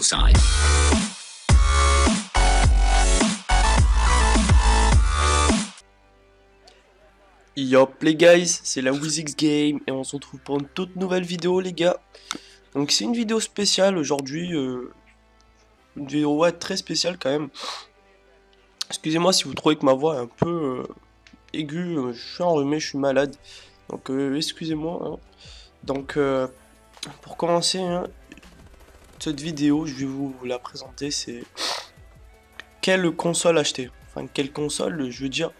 side. Yop les guys, c'est la Wizix Game et on se retrouve pour une toute nouvelle vidéo les gars. Donc c'est une vidéo spéciale aujourd'hui, une vidéo ouais, très spéciale quand même. Excusez-moi si vous trouvez que ma voix est un peu aiguë, je suis enrhumé, je suis malade. Donc excusez-moi. Hein. Donc pour commencer hein, cette vidéo, je vais vous la présenter, c'est quelle console acheter. Enfin quelle console, je veux dire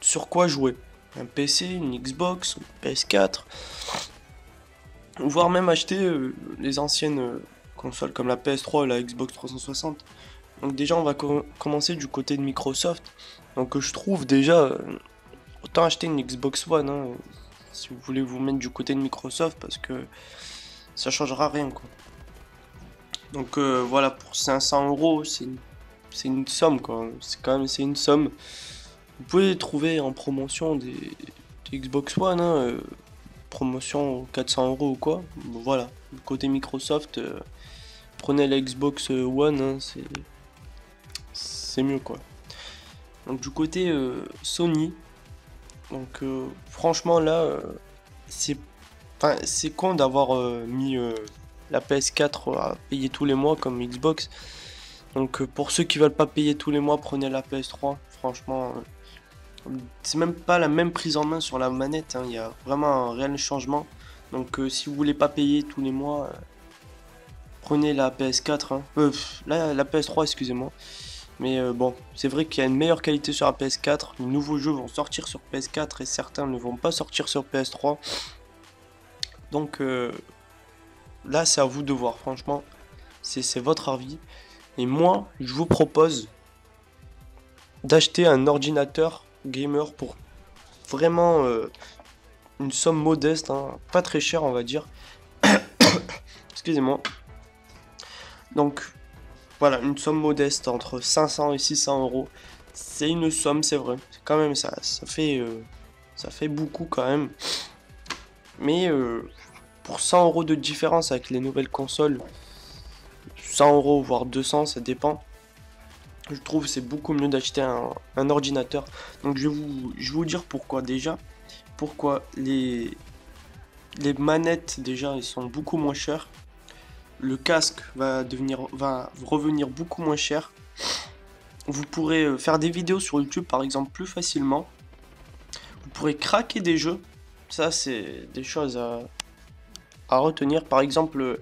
sur quoi jouer. Un PC, une Xbox, une PS4, voire même acheter les anciennes consoles comme la PS3 et la Xbox 360. Donc déjà on va commencer du côté de Microsoft. Donc je trouve déjà, autant acheter une Xbox One hein, si vous voulez vous mettre du côté de Microsoft parce que ça changera rien quoi. Donc voilà, pour 500 euros c'est une somme quoi, c'est une somme. Vous pouvez les trouver en promotion des Xbox One, hein, promotion 400 euros ou quoi. Bon, voilà, du côté Microsoft, prenez la Xbox One, hein, c'est mieux quoi. Donc du côté Sony, donc franchement là, c'est con d'avoir mis la PS4 à payer tous les mois comme Xbox. Donc pour ceux qui veulent pas payer tous les mois, prenez la PS3. Franchement, c'est même pas la même prise en main sur la manette, hein. Il y a vraiment un réel changement. Donc si vous voulez pas payer tous les mois, prenez la PS4. Hein. La PS3, excusez-moi. Mais bon, c'est vrai qu'il y a une meilleure qualité sur la PS4. Les nouveaux jeux vont sortir sur PS4 et certains ne vont pas sortir sur PS3. Donc là, c'est à vous de voir. Franchement, c'est votre avis. Et moi, je vous propose d'acheter un ordinateur gamer pour vraiment une somme modeste, hein, pas très cher on va dire. Excusez-moi. Donc voilà, une somme modeste entre 500 et 600 euros. C'est une somme, c'est vrai. Quand même ça fait beaucoup quand même. Mais pour 100 euros de différence avec les nouvelles consoles, 100 euros voire 200, ça dépend. Je trouve que c'est beaucoup mieux d'acheter un ordinateur. Donc je vais vous dire pourquoi déjà. Pourquoi les manettes déjà ils sont beaucoup moins chères. Le casque va revenir beaucoup moins cher. Vous pourrez faire des vidéos sur YouTube par exemple plus facilement. Vous pourrez craquer des jeux. Ça c'est des choses à retenir. Par exemple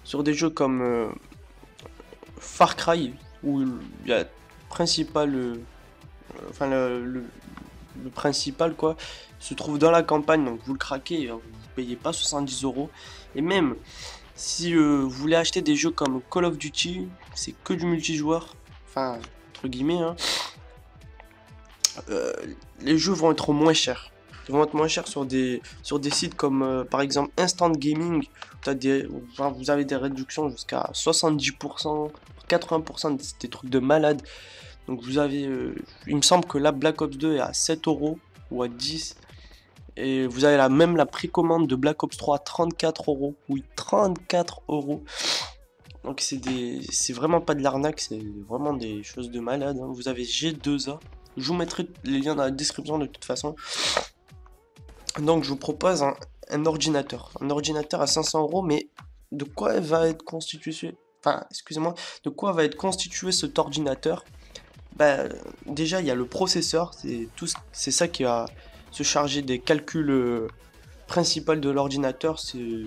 sur des jeux comme Far Cry où il y a le principal quoi se trouve dans la campagne, donc vous le craquez, vous payez pas 70 euros. Et même si vous voulez acheter des jeux comme Call of Duty, c'est que du multijoueur, enfin entre guillemets hein, les jeux vont être moins chers. Ils vont être moins chers sur des sites comme par exemple Instant Gaming. Vous avez des réductions jusqu'à 70%, 80%, des trucs de malade. Donc vous avez, il me semble que là Black Ops 2 est à 7 euros ou à 10. Et vous avez la précommande de Black Ops 3 à 34 euros. Oui, 34 euros. Donc c'est vraiment pas de l'arnaque, c'est vraiment des choses de malade. Hein. Vous avez G2A. Je vous mettrai les liens dans la description de toute façon. Donc je vous propose un ordinateur. Un ordinateur à 500 euros, mais de quoi va être constitué... Enfin, excusez-moi, de quoi va être constitué cet ordinateur? Bah, déjà, il y a le processeur, c'est ça qui va se charger des calculs principaux de l'ordinateur. C'est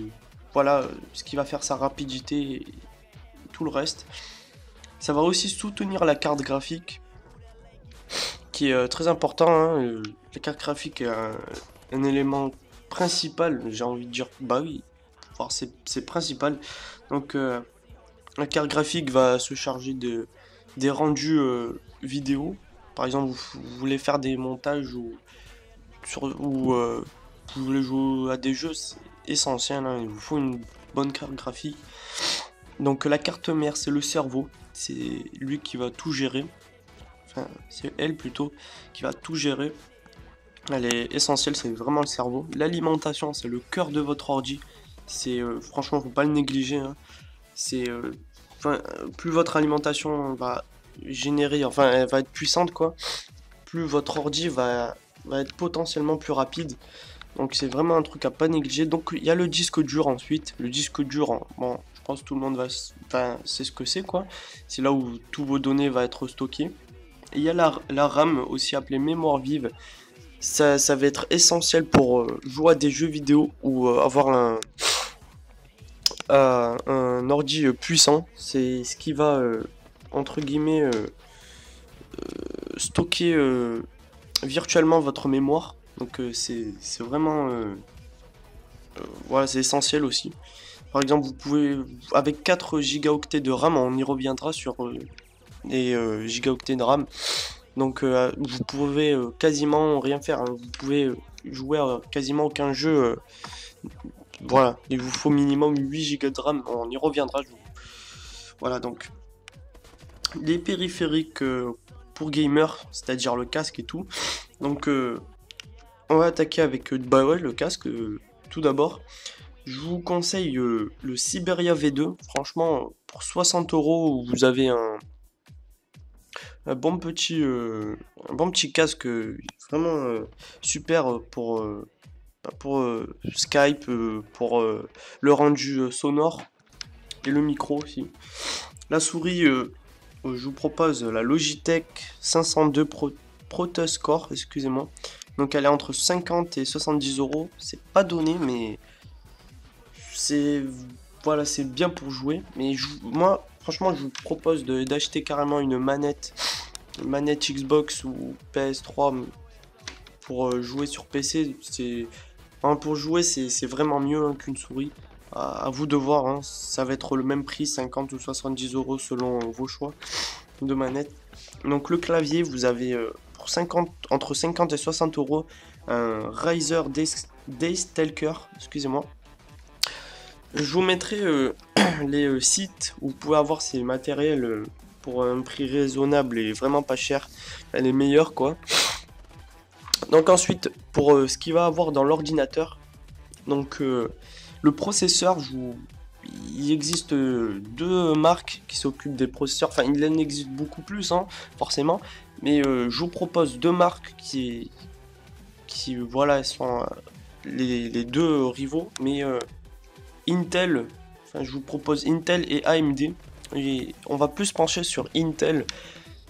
voilà ce qui va faire sa rapidité et tout le reste. Ça va aussi soutenir la carte graphique, qui est très important. Hein. La carte graphique est un élément principal, j'ai envie de dire. Bah oui, c'est principal. Donc la carte graphique va se charger des rendus vidéo. Par exemple, vous voulez faire des montages ou vous voulez jouer à des jeux, c'est essentiel. Hein, il vous faut une bonne carte graphique. Donc la carte mère, c'est le cerveau. C'est lui qui va tout gérer. Enfin, c'est elle plutôt qui va tout gérer. Elle est essentielle, c'est vraiment le cerveau. L'alimentation, c'est le cœur de votre ordi. C'est franchement, faut pas le négliger. Hein. C'est plus votre alimentation va générer, enfin elle va être puissante quoi, plus votre ordi va être potentiellement plus rapide. Donc c'est vraiment un truc à pas négliger. Donc il y a le disque dur ensuite. Le disque dur, bon, je pense que tout le monde enfin, c'est ce que c'est quoi. C'est là où tous vos données va être stockées. Et il y a la RAM, aussi appelée mémoire vive. Ça va être essentiel pour jouer à des jeux vidéo ou avoir un ordi puissant. C'est ce qui va, entre guillemets, stocker virtuellement votre mémoire. Donc c'est vraiment voilà, c'est essentiel aussi. Par exemple, vous pouvez avec 4 gigaoctets de RAM, on y reviendra sur les gigaoctets de RAM. Donc vous pouvez quasiment rien faire, hein. Vous pouvez jouer à quasiment aucun jeu. Voilà, il vous faut minimum 8 Go de RAM, on y reviendra. Voilà, donc les périphériques pour gamers, c'est-à-dire le casque et tout. Donc on va attaquer avec bah ouais, le casque tout d'abord. Je vous conseille le Siberia V2. Franchement, pour 60 €, vous avez un bon petit casque vraiment super pour Skype, pour le rendu sonore et le micro aussi. La souris, je vous propose la Logitech 502 Proteus Core, excusez-moi. Donc elle est entre 50 et 70 €. C'est pas donné, mais c'est voilà, c'est bien pour jouer. Mais moi, franchement, je vous propose d'acheter carrément une manette Xbox ou PS3 pour jouer sur PC. Pour jouer, c'est vraiment mieux hein, qu'une souris. À vous de voir, hein. Ça va être le même prix, 50 ou 70 € selon vos choix de manette. Donc le clavier, vous avez pour entre 50 et 60 € un Razer Daystalker, excusez-moi. Je vous mettrai les sites où vous pouvez avoir ces matériels pour un prix raisonnable et vraiment pas cher. Elle est meilleure quoi. Donc ensuite, pour ce qu'il va avoir dans l'ordinateur, donc le processeur, il existe deux marques qui s'occupent des processeurs. Enfin, il en existe beaucoup plus, hein, forcément. Mais je vous propose deux marques qui voilà, sont les deux rivaux. Mais Intel, enfin, je vous propose Intel et AMD. Et on va plus se pencher sur Intel.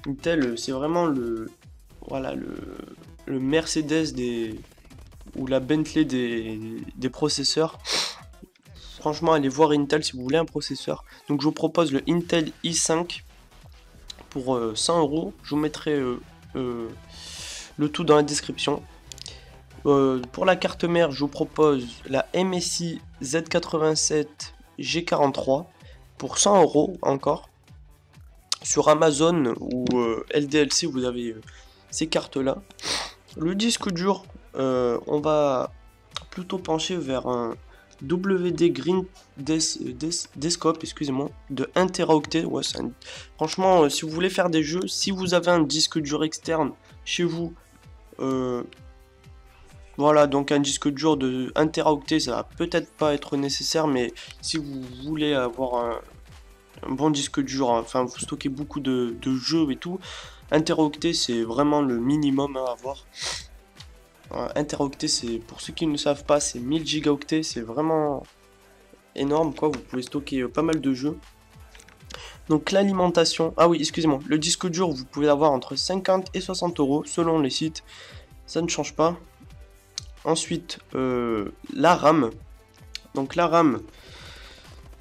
Intel, c'est vraiment voilà, le Mercedes ou la Bentley des processeurs. Franchement, allez voir Intel si vous voulez un processeur. Donc je vous propose le Intel i5 pour 100 €. Je vous mettrai le tout dans la description. Pour la carte mère, je vous propose la MSI Z87 G43 pour 100 € encore. Sur Amazon ou LDLC, vous avez ces cartes-là. Le disque dur, on va plutôt pencher vers un WD Green Desktop, excusez-moi, de 1 Teraoctet. Ouais, franchement, si vous voulez faire des jeux, si vous avez un disque dur externe chez vous, voilà, donc un disque dur de 1 Teraoctet, ça va peut-être pas être nécessaire, mais si vous voulez avoir un bon disque dur, enfin vous stockez beaucoup de jeux et tout, 1 Teraoctet c'est vraiment le minimum à avoir. 1 Teraoctet, c'est, pour ceux qui ne savent pas, c'est 1000 gigaoctets, c'est vraiment énorme quoi, vous pouvez stocker pas mal de jeux. Donc l'alimentation, ah oui excusez-moi, le disque dur vous pouvez avoir entre 50 et 60 € selon les sites, ça ne change pas. Ensuite la RAM, donc la RAM,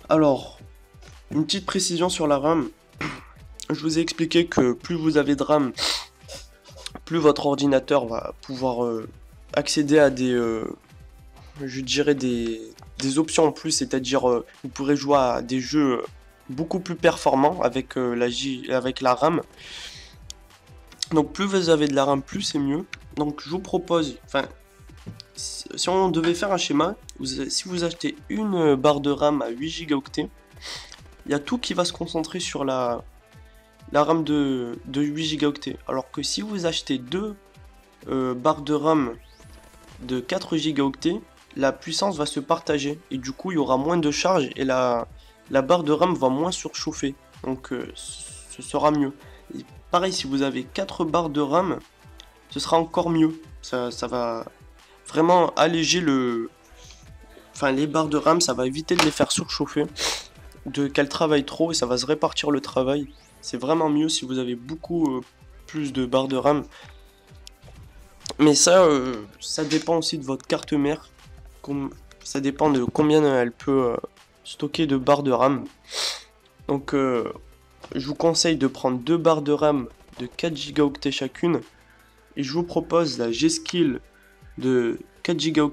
alors une petite précision sur la RAM, je vous ai expliqué que plus vous avez de RAM, plus votre ordinateur va pouvoir accéder à je dirais des options en plus, c'est-à-dire vous pourrez jouer à des jeux beaucoup plus performants avec la RAM. Donc plus vous avez de la RAM, plus c'est mieux. Donc je vous propose, enfin si on devait faire un schéma, si vous achetez une barre de RAM à 8 gigaoctets, il y a tout qui va se concentrer sur la RAM de 8 gigaoctets. Alors que si vous achetez deux barres de RAM de 4 gigaoctets, la puissance va se partager. Et du coup, il y aura moins de charge et la barre de RAM va moins surchauffer. donc ce sera mieux. Et pareil, si vous avez 4 barres de RAM, ce sera encore mieux. Ça va vraiment alléger les barres de RAM, ça va éviter de les faire surchauffer, qu'elles travaillent trop, et ça va se répartir le travail. C'est vraiment mieux si vous avez beaucoup plus de barres de RAM. Mais ça dépend aussi de votre carte mère. Ça dépend de combien elle peut stocker de barres de RAM. Donc je vous conseille de prendre 2 barres de RAM de 4 Go chacune. Et je vous propose la G-Skill de 4 Go,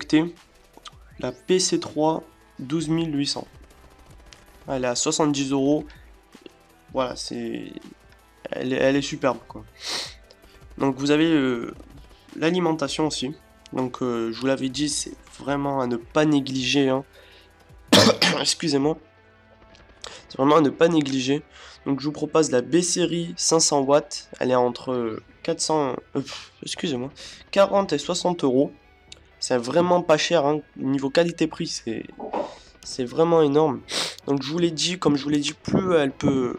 la PC3 12800. Elle est à 70 €. Voilà, elle est superbe quoi. Donc vous avez l'alimentation aussi. Donc je vous l'avais dit, c'est vraiment à ne pas négliger, hein. Excusez-moi. C'est vraiment à ne pas négliger. Donc je vous propose la B-Série 500 watts. Elle est entre excusez-moi, 40 et 60 €. C'est vraiment pas cher, hein. Niveau qualité-prix, c'est vraiment énorme. Donc je vous l'ai dit, comme je vous l'ai dit, plus elle peut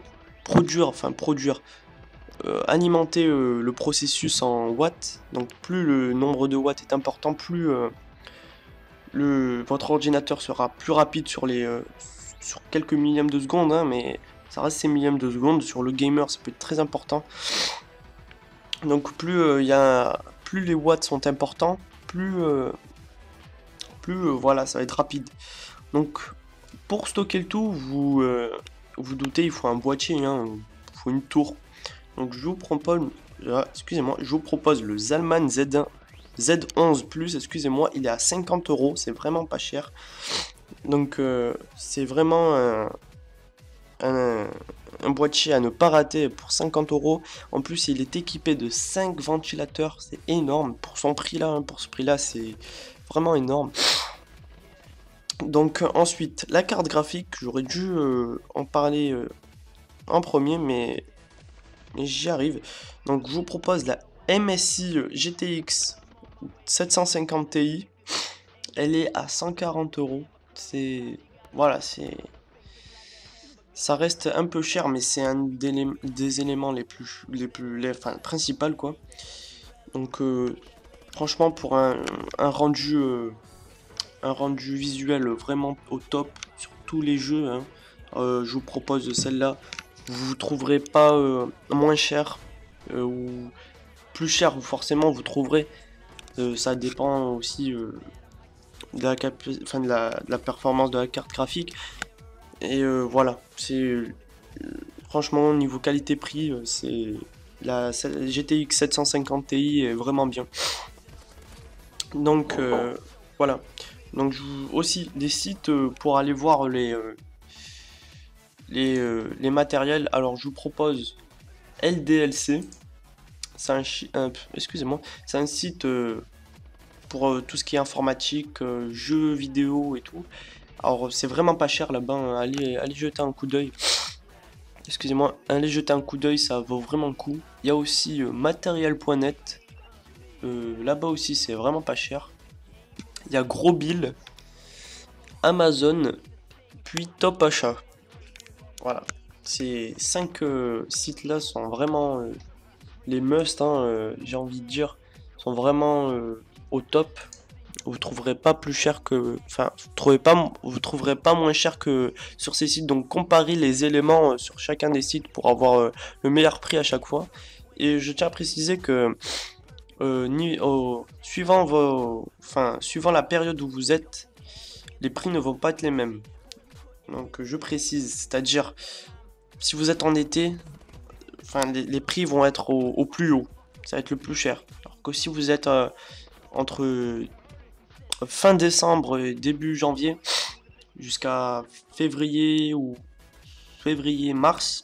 alimenter le processus en watts. Donc plus le nombre de watts est important, plus votre ordinateur sera plus rapide sur quelques millièmes de seconde, hein, mais ça reste ces millièmes de seconde. Sur le gamer, ça peut être très important. Donc plus les watts sont importants, plus voilà, ça va être rapide. Donc pour stocker le tout, vous doutez, il faut un boîtier, hein, il faut une tour. Donc je vous propose, je vous propose le Zalman Z11 Plus, excusez-moi, il est à 50 €, c'est vraiment pas cher. Donc c'est vraiment un boîtier à ne pas rater pour 50 €. En plus, il est équipé de 5 ventilateurs, c'est énorme pour son prix là, hein, pour ce prix là, c'est vraiment énorme. Donc ensuite, la carte graphique, j'aurais dû en parler en premier, mais j'y arrive. Donc je vous propose la MSI GTX 750 Ti. Elle est à 140 €. Voilà, ça reste un peu cher, mais c'est un des éléments enfin, principal quoi. Donc franchement, pour un rendu visuel vraiment au top sur tous les jeux, hein, je vous propose celle-là. Vous trouverez pas moins cher ou plus cher, forcément vous trouverez. Ça dépend aussi de la performance de la carte graphique. Et voilà, franchement niveau qualité-prix, la GTX 750 Ti est vraiment bien. Donc voilà. Donc aussi des sites pour aller voir les matériels. Alors je vous propose LDLC. C'est excusez-moi, c'est un site pour tout ce qui est informatique, jeux vidéo et tout. Alors c'est vraiment pas cher là-bas, hein. Allez jeter un coup d'œil. Excusez-moi, allez jeter un coup d'œil, ça vaut vraiment le coup. Il y a aussi matériel.net. Là-bas aussi c'est vraiment pas cher. Il y a Gros Bill, Amazon, puis Top Achat. Voilà, ces 5 sites là sont vraiment les must, hein, j'ai envie de dire, sont vraiment au top. Vous trouverez pas plus cher que, enfin, vous trouverez pas moins cher que sur ces sites. Donc comparez les éléments sur chacun des sites pour avoir le meilleur prix à chaque fois. Et je tiens à préciser que suivant la période où vous êtes, les prix ne vont pas être les mêmes. Donc je précise, c'est-à-dire si vous êtes en été, enfin les prix vont être au plus haut, ça va être le plus cher. Alors que si vous êtes entre fin décembre et début janvier jusqu'à février ou février-mars,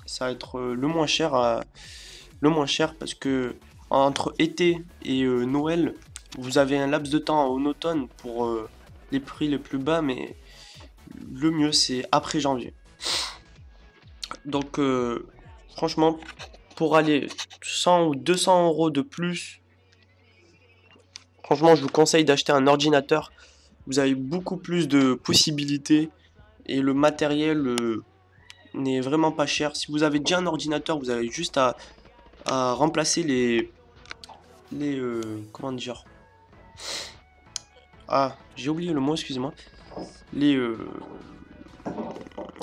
ça va être le moins cher parce que entre été et Noël, vous avez un laps de temps en automne pour les prix les plus bas, mais le mieux c'est après janvier. Donc franchement, pour aller 100 ou 200 € de plus, franchement je vous conseille d'acheter un ordinateur. Vous avez beaucoup plus de possibilités et le matériel n'est vraiment pas cher. Si vous avez déjà un ordinateur, vous avez juste à remplacer comment dire? Ah, j'ai oublié le mot, excusez-moi. Les, euh,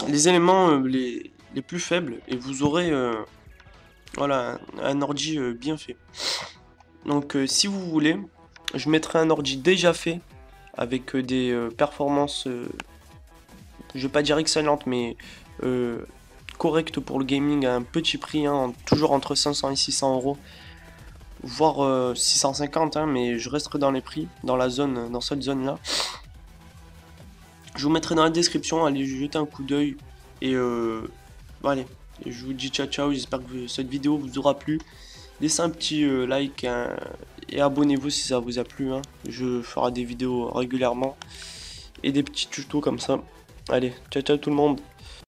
les éléments les plus faibles et vous aurez voilà, un ordi bien fait. Donc si vous voulez, je mettrai un ordi déjà fait avec des performances, je vais pas dire excellentes, mais euh, correctes pour le gaming à un petit prix, hein, toujours entre 500 et 600 euros, voire 650, hein, mais je resterai dans les prix, dans la zone, dans cette zone là. Je vous mettrai dans la description, allez jeter un coup d'œil et allez, et je vous dis ciao ciao, j'espère que cette vidéo vous aura plu. Laissez un petit like et abonnez-vous si ça vous a plu, hein. Je ferai des vidéos régulièrement et des petits tutos comme ça. Allez, ciao ciao tout le monde.